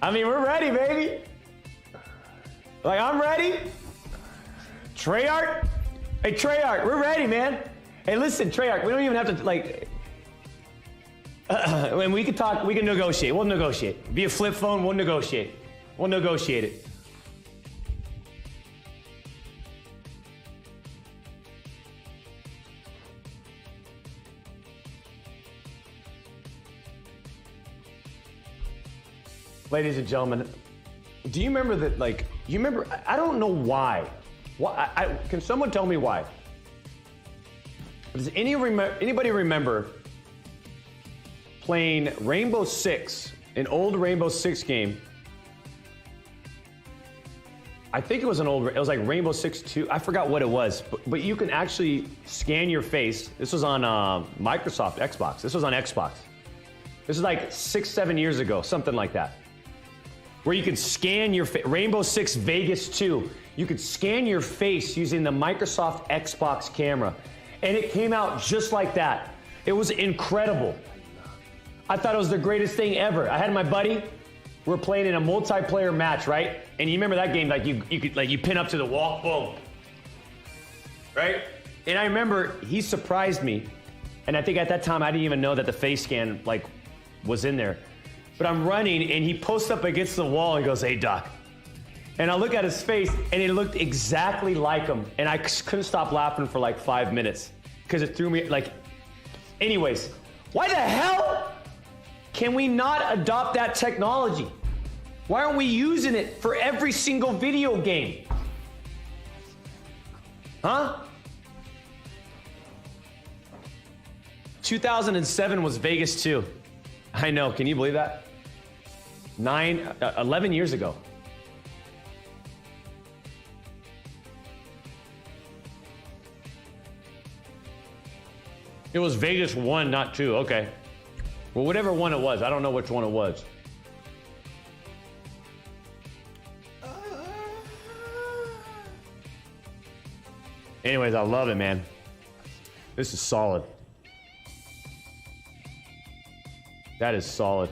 I mean, we're ready, baby. Like, I'm ready. Treyarch? Hey, Treyarch, we're ready, man. Hey, listen, Treyarch, we don't even have to, like, when we can talk, we can negotiate. We'll negotiate. Be a flip phone, we'll negotiate. We'll negotiate it. Ladies and gentlemen, do you remember that, like, you remember, I don't know why. Can someone tell me why? Does anybody remember playing Rainbow Six, an old Rainbow Six game? I think it was like Rainbow Six 2. I forgot what it was, but you can actually scan your face. This was on Microsoft Xbox. This was on Xbox. This is like 6-7 years ago, something like that. Where you could scan your face. Rainbow Six Vegas 2. You could scan your face using the Microsoft Xbox camera. And it came out just like that. It was incredible. I thought it was the greatest thing ever. I had my buddy. We're playing in a multiplayer match, right? And you remember that game, like you could, like, you pin up to the wall, boom. Right? And I remember he surprised me. And I think at that time I didn't even know that the face scan, like, was in there. But I'm running and he posts up against the wall and goes, "Hey, Doc." And I look at his face and it looked exactly like him. And I couldn't stop laughing for like 5 minutes because it threw me, like, anyways. Why the hell can we not adopt that technology? Why aren't we using it for every single video game? Huh? 2007 was Vegas 2. I know, can you believe that? 11 years ago. It was Vegas 1, not 2, okay. Well, whatever one it was, I don't know which one it was. Anyways, I love it, man. This is solid. That is solid.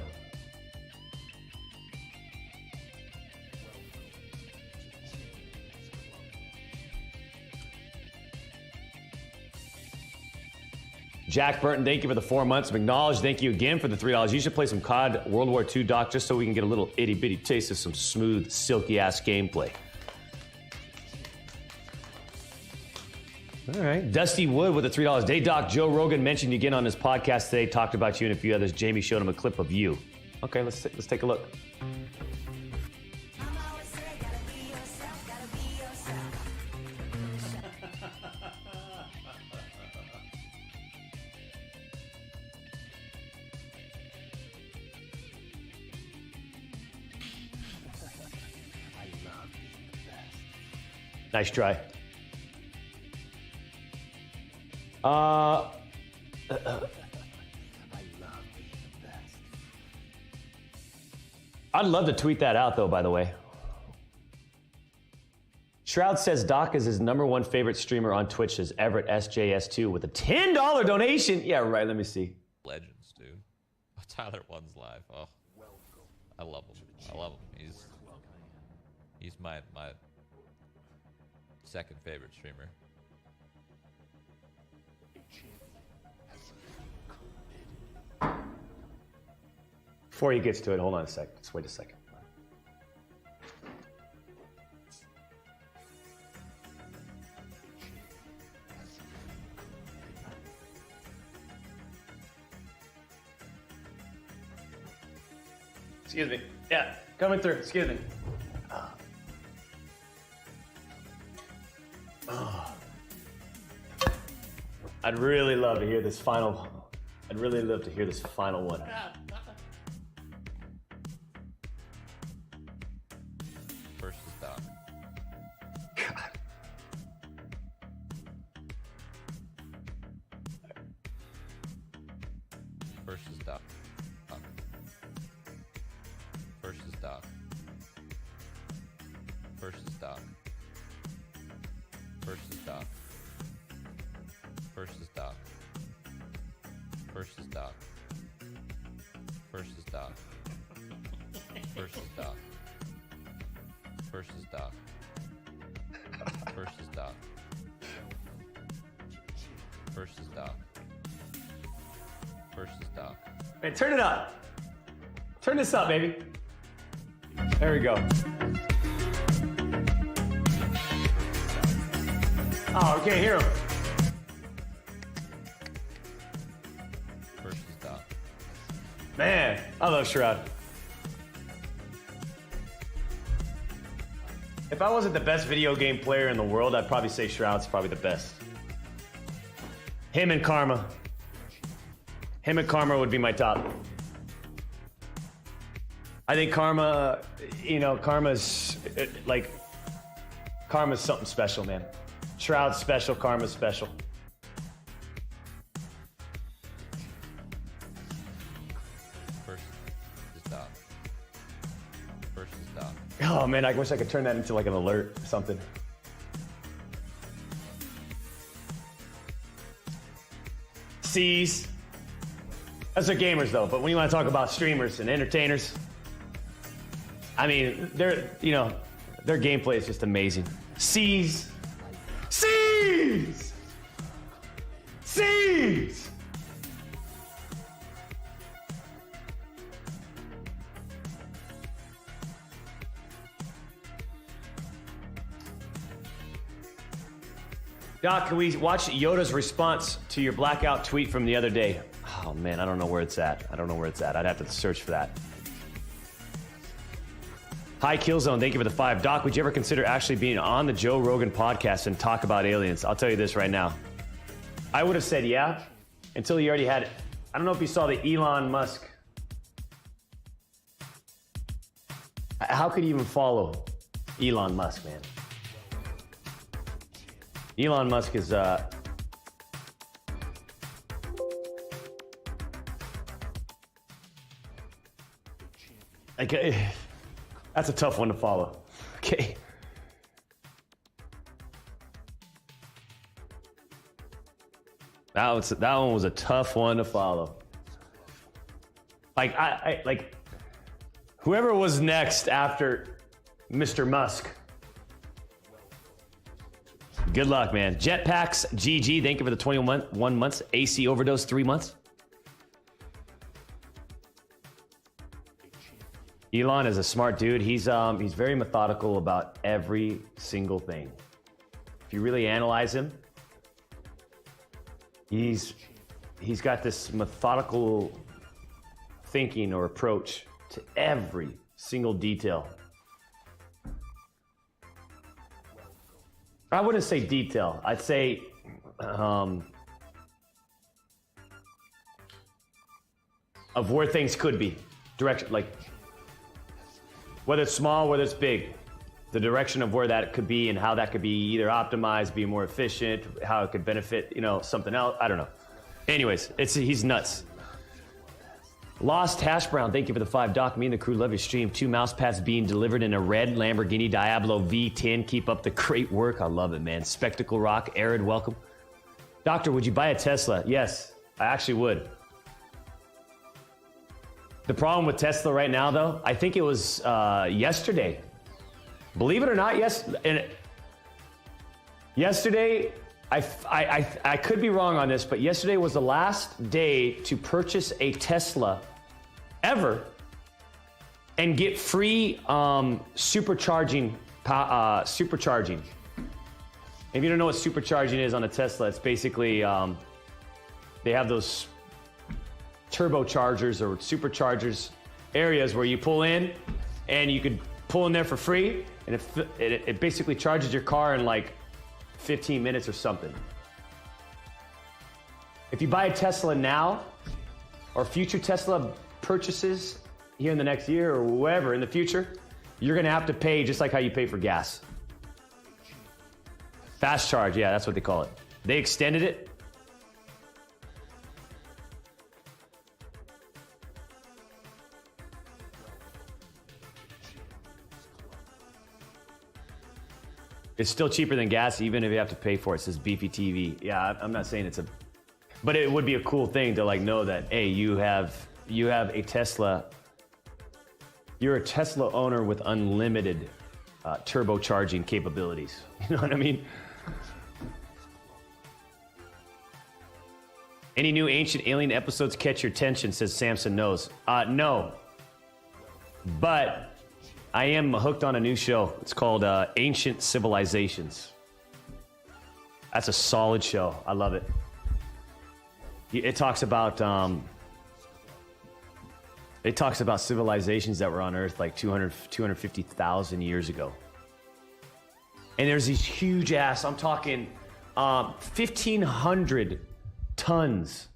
Jack Burton, thank you for the 4 months. McKnowledge, thank you again for the $3. You should play some COD World War II, Doc, just so we can get a little itty bitty taste of some smooth, silky ass gameplay. All right. Dusty Wood with the $3. Day Doc, Joe Rogan mentioned you again on his podcast today, talked about you and a few others. Jamie showed him a clip of you. Okay, let's take a look. Nice try. I'd love to tweet that out, though, by the way. Shroud says Doc is his #1 favorite streamer on Twitch is Everett SJS2 with a $10 donation. Yeah, right, let me see. Legends, dude. Oh, Tyler One's live. Oh, I love him. I love him. He's my second favorite streamer. Before he gets to it, hold on a sec. Just wait a second. Excuse me. Yeah, coming through. Excuse me. I'd really love to hear this final. I'd really love to hear this final one. First is Doc. God. First is Doc. First is Doc. First is Doc. First is Doc. First is Doc. First is Doc. First is Doc. First is Doc. First is Doc. First is Doc. First is Doc. First is Doc. Man, turn it up. Turn this up, baby. There we go. Oh, we can't hear him. First is Doc. Man, I love Shroud. If I wasn't the best video game player in the world, I'd probably say Shroud's probably the best. Him and Karma. Him and Karma would be my top. I think Karma, you know, Karma's something special, man. Shroud's special, Karma's special. First is Doc. First is Doc. Oh man, I wish I could turn that into like an alert or something. C's. That's their gamers though, but when you want to talk about streamers and entertainers, I mean, their gameplay is just amazing. C's. C's. C's. Doc, can we watch Yoda's response to your Blackout tweet from the other day? Oh man, I don't know where it's at. I'd have to search for that. Hi, Killzone. Thank you for the 5. Doc, would you ever consider actually being on the Joe Rogan podcast and talk about aliens? I'll tell you this right now. I would have said yeah, until you already had it. I don't know if you saw the Elon Musk. How could you even follow Elon Musk, man? Elon Musk is, that's a tough one to follow. Okay. That one was a tough one to follow. Like whoever was next after Mr. Musk. Good luck, man. Jetpacks GG, thank you for the 21 months. AC overdose 3 months. Elon is a smart dude. He's very methodical about every single thing. If you really analyze him, he's got this methodical thinking or approach to every single detail. I wouldn't say detail. I'd say of where things could be. Direction, like whether it's small, whether it's big. The direction of where that could be and how that could be either optimized, be more efficient, how it could benefit, something else. I don't know. Anyways, he's nuts. Lost Hash Brown, thank you for the 5. Doc, me and the crew love your stream. 2 mouse pads being delivered in a red Lamborghini Diablo V10. Keep up the great work. I love it, man. Spectacle Rock, Arid, welcome. Doctor, would you buy a Tesla? Yes, I actually would. The problem with Tesla right now, though, I think it was yesterday. Believe it or not, yesterday, I could be wrong on this, but yesterday was the last day to purchase a Tesla ever and get free supercharging. Supercharging. If you don't know what supercharging is on a Tesla, it's basically they have those turbochargers or superchargers areas where you pull in and you could pull in there for free, and it basically charges your car in like 15 minutes or something. If you buy a Tesla now or future Tesla purchases here in the next year or wherever in the future, you're gonna have to pay just like how you pay for gas. Fast charge, yeah, that's what they call it. They extended it. It's still cheaper than gas, even if you have to pay for it. It says Beefy TV. Yeah, I'm not saying it's but it would be a cool thing to know that, hey, you have you have a Tesla. You're a Tesla owner with unlimited turbocharging capabilities. You know what I mean? Any new Ancient Alien episodes catch your attention, says Samson Knows. No. But I am hooked on a new show. It's called Ancient Civilizations. That's a solid show. I love it. It talks about civilizations that were on Earth like 250,000 years ago. And there's these huge ass, I'm talking 1,500 tons.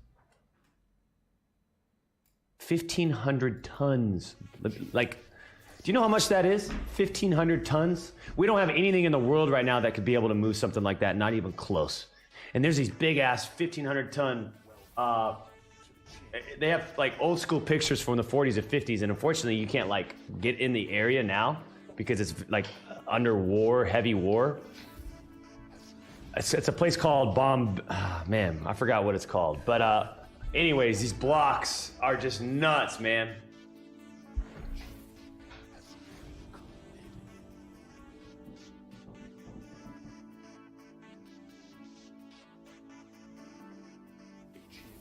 1,500 tons. Like, do you know how much that is? 1,500 tons? We don't have anything in the world right now that could be able to move something like that, not even close. And there's these big ass 1,500 ton, they have like old school pictures from the 40s and 50s, and unfortunately you can't like get in the area now because it's like under war, heavy war. It's a place called man, I forgot what it's called. But anyways, these blocks are just nuts, man.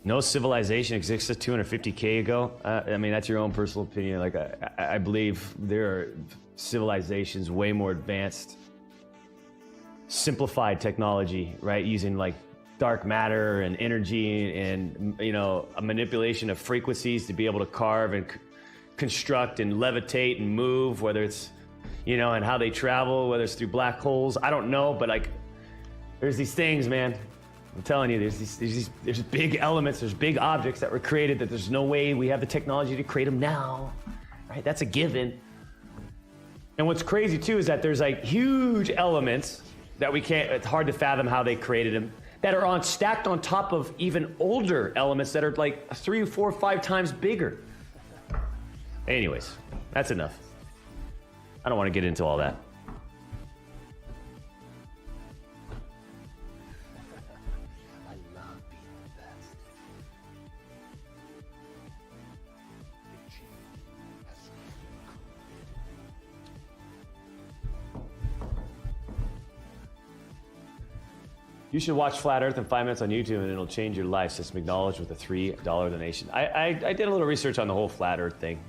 No civilization existed 250K ago. I mean, that's your own personal opinion. Like, I believe there are civilizations way more advanced, simplified technology, right? Using like dark matter and energy and, you know, a manipulation of frequencies to be able to carve and construct and levitate and move, whether it's, you know, and how they travel, whether it's through black holes. I don't know, but like, there's these things, man. I'm telling you, there's big elements, there's big objects that were created that there's no way we have the technology to create them now, right? That's a given. And what's crazy too is that there's like huge elements that we can't, it's hard to fathom how they created them, that are stacked on top of even older elements that are like 3, 4, 5 times bigger. Anyways, that's enough. I don't want to get into all that. You should watch Flat Earth in 5 minutes on YouTube and it'll change your life, says McKnowledge with a $3 donation. I did a little research on the whole Flat Earth thing.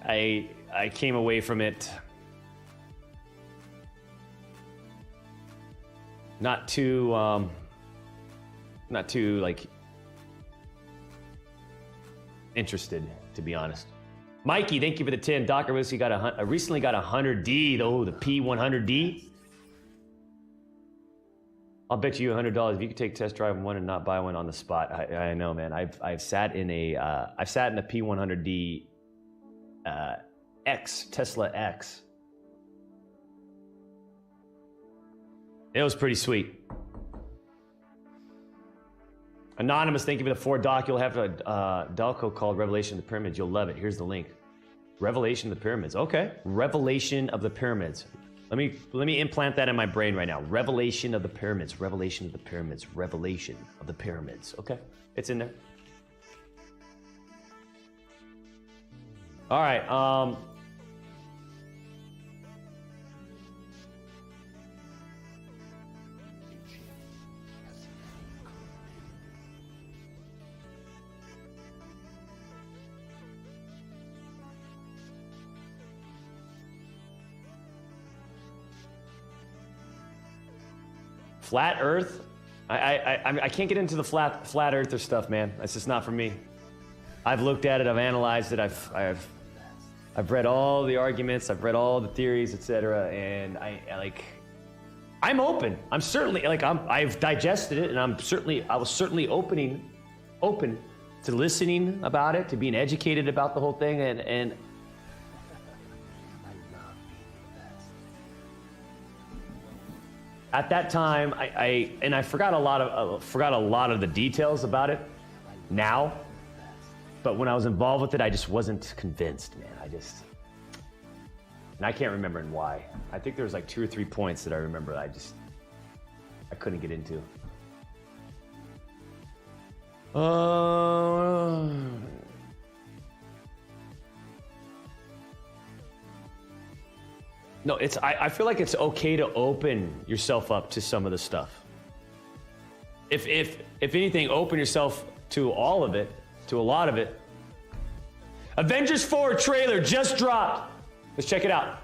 I came away from it not too like interested, to be honest. Mikey, thank you for the 10. Dr. Whiskey recently got a 100D, though, the P100D. I'll bet you $100 if you could take test drive one and not buy one on the spot. I know, man. I've sat in a P100D X, Tesla X. It was pretty sweet. Anonymous, thank you for the 4 doc. You'll have a Delco called Revelation of the Pyramids. You'll love it. Here's the link. Revelation of the Pyramids. Okay. Revelation of the Pyramids. Let me implant that in my brain right now. Revelation of the Pyramids. Revelation of the Pyramids. Revelation of the Pyramids. Okay. It's in there. All right. Flat Earth? I can't get into the flat earther stuff, man. That's just not for me. I've looked at it, I've analyzed it, I've read all the arguments, I've read all the theories, etc. And I'm open. I'm certainly I've digested it, and I was certainly open to listening about it, to being educated about the whole thing, and at that time, I forgot a lot of the details about it now, but when I was involved with it, I just wasn't convinced, man. And I can't remember why. I think there was like 2 or 3 points that I remember I couldn't get into. No, I feel like it's okay to open yourself up to some of the stuff. If anything, open yourself to all of it, to a lot of it. Avengers 4 trailer just dropped. Let's check it out.